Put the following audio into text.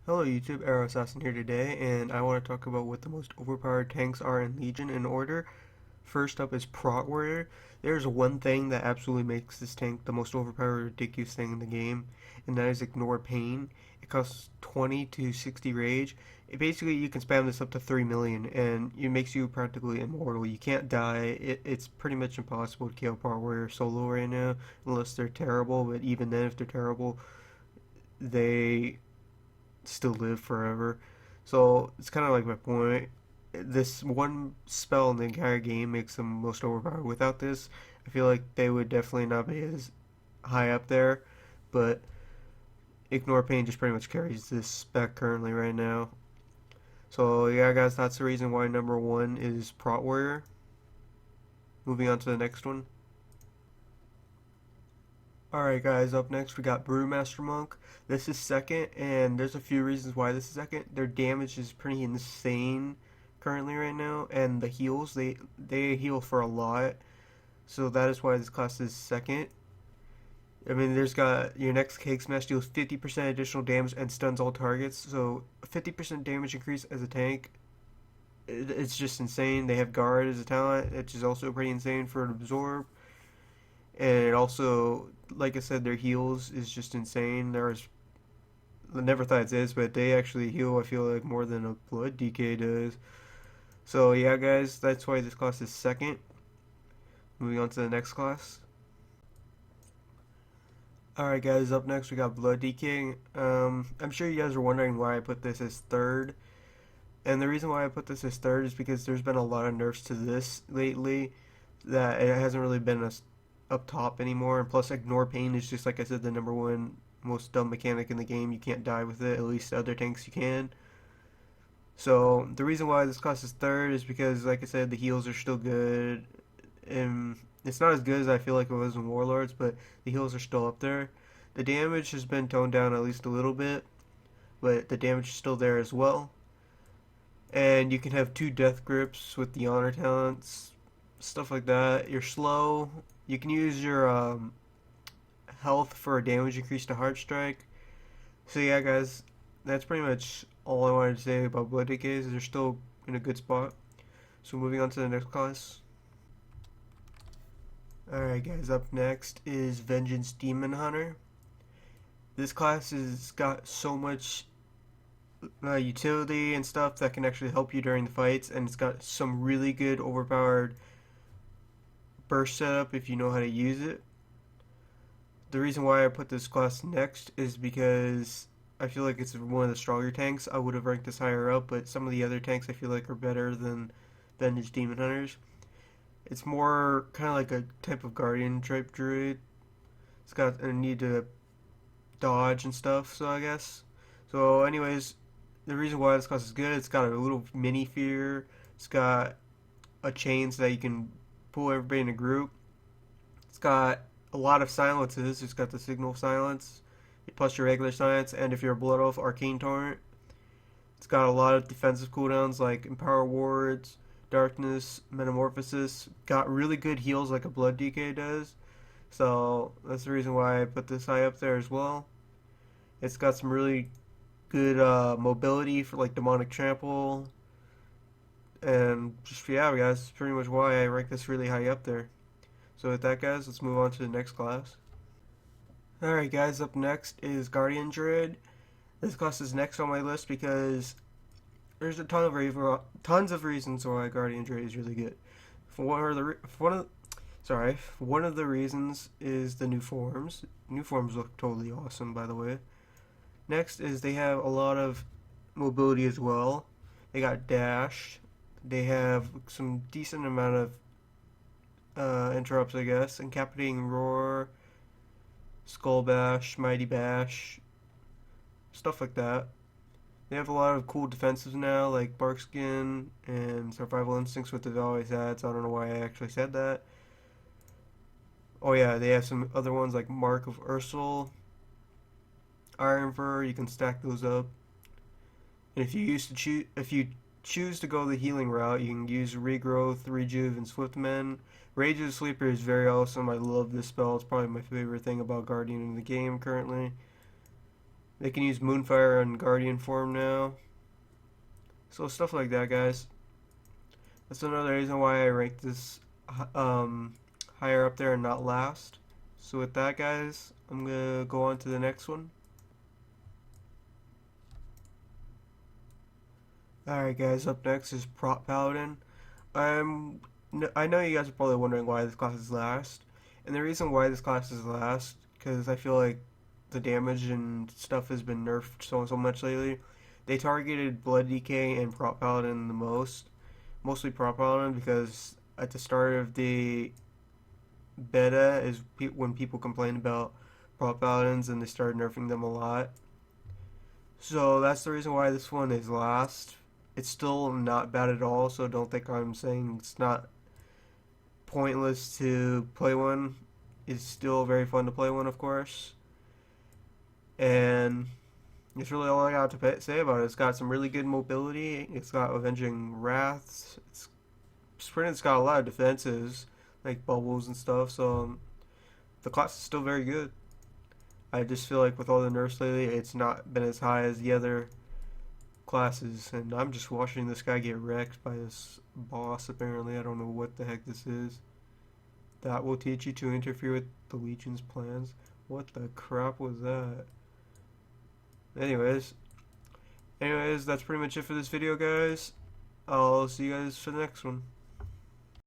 Hello YouTube, Arrow Assassin here today, and I want to talk about what the most overpowered tanks are in Legion in order. First up is Prot Warrior. There's one thing that absolutely makes this tank the most overpowered, ridiculous thing in the game, and that is Ignore Pain. It costs 20 to 60 rage. Basically, you can spam this up to 3 million, and it makes you practically immortal. You can't die. It's pretty much impossible to kill Prot Warrior solo right now, unless they're terrible, but even then, if they're terrible, they still live forever. So it's kind of like my point. This one spell in the entire game makes them most overpowered. Without this, I feel like they would definitely not be as high up there. But Ignore Pain just pretty much carries this spec currently right now. So yeah, guys, that's the reason why number one is Prot Warrior. Moving on to the next one. Alright guys, up next we got Brewmaster Monk. This is second, and there's a few reasons why this is second. Their damage is pretty insane currently right now, and the heals, they heal for a lot. So that is why this class is second. I mean, there's got your next Cake Smash deals 50% additional damage and stuns all targets. So 50% damage increase as a tank. It's just insane. They have Guard as a talent, which is also pretty insane for an Absorb. And it also, like I said, their heals is just insane. I never thought this, but they actually heal, I feel like, more than a blood DK does. So yeah, guys, that's why this class is second. Moving on to the next class. Alright guys, up next we got blood DK. I'm sure you guys are wondering why I put this as third. And the reason why I put this as third is because there's been a lot of nerfs to this lately that it hasn't really been up top anymore. And plus, Ignore Pain is just, like I said, the number one most dumb mechanic in the game. You can't die with it. At least other tanks you can. So the reason why this class is third is because, like I said, the heals are still good. And it's not as good as I feel like it was in Warlords, but the heals are still up there. The damage has been toned down at least a little bit, but the damage is still there as well. And you can have two death grips with the honor talents, stuff like that. You're slow. You can use your health for a damage increase to Heart Strike. So yeah, guys, that's pretty much all I wanted to say about Blood Decays. They're still in a good spot. So moving on to the next class. Alright guys, up next is Vengeance Demon Hunter. This class has got so much utility and stuff that can actually help you during the fights, and it's got some really good overpowered burst setup if you know how to use it. The reason why I put this class next is because I feel like it's one of the stronger tanks. I would have ranked this higher up, but some of the other tanks I feel like are better than Vengeance Demon Hunters. It's more kind of like a type of Guardian type druid. It's got a need to dodge and stuff, so I guess. So anyways, the reason why this class is good, it's got a little mini fear. It's got a chain so that you can pull everybody in a group. It's got a lot of silences. It's got the signal silence, plus your regular silence, and if you're a Blood Oath, Arcane Torrent. It's got a lot of defensive cooldowns like Empower Wards, Darkness, Metamorphosis. Got really good heals like a Blood DK does. So that's the reason why I put this high up there as well. It's got some really good mobility for like Demonic Trample. And just, yeah, guys, that's pretty much why I rank this really high up there. So with that, guys, let's move on to the next class. Alright guys, up next is Guardian Druid. This class is next on my list because there's a tons of reasons why Guardian Druid is really good. One of the reasons is the new forms. New forms look totally awesome, by the way. Next is they have a lot of mobility as well. They got dash. They have some decent amount of interrupts, I guess. Incapacitating Roar, Skull Bash, Mighty Bash, stuff like that. They have a lot of cool defensives now, like Barkskin and Survival Instincts, which they've always had, so I don't know why I actually said that. Oh yeah, they have some other ones like Mark of Ursul, Iron Fur, you can stack those up. And if you choose to go the healing route, you can use Regrowth, Rejuve, and Swift Men. Rage of the Sleeper is very awesome. I love this spell. It's probably my favorite thing about Guardian in the game currently. They can use Moonfire on Guardian form now. So stuff like that, guys. That's another reason why I ranked this um, higher up there and not last. So with that, guys, I'm gonna go on to the next one. Alright, guys, up next is Prop Paladin. I know you guys are probably wondering why this class is last, and the reason why this class is last because I feel like the damage and stuff has been nerfed so much lately. They targeted Blood Decay and Prop Paladin the most, mostly Prop Paladin because at the start of the beta is when people complained about Prop Paladins and they started nerfing them a lot. So that's the reason why this one is last. It's still not bad at all, so don't think I'm saying it's not pointless to play one. It's still very fun to play one, of course. And that's really all I got to say about it. It's got some really good mobility. It's got Avenging Wraths. It's got a lot of defenses, like bubbles and stuff. So the class is still very good. I just feel like with all the nerfs lately, it's not been as high as the other classes. And I'm just watching this guy get wrecked by this boss, apparently. I don't know what the heck this is. That will teach you to interfere with the Legion's plans. What the crap was that? Anyways, that's pretty much it for this video, guys. I'll see you guys for the next one.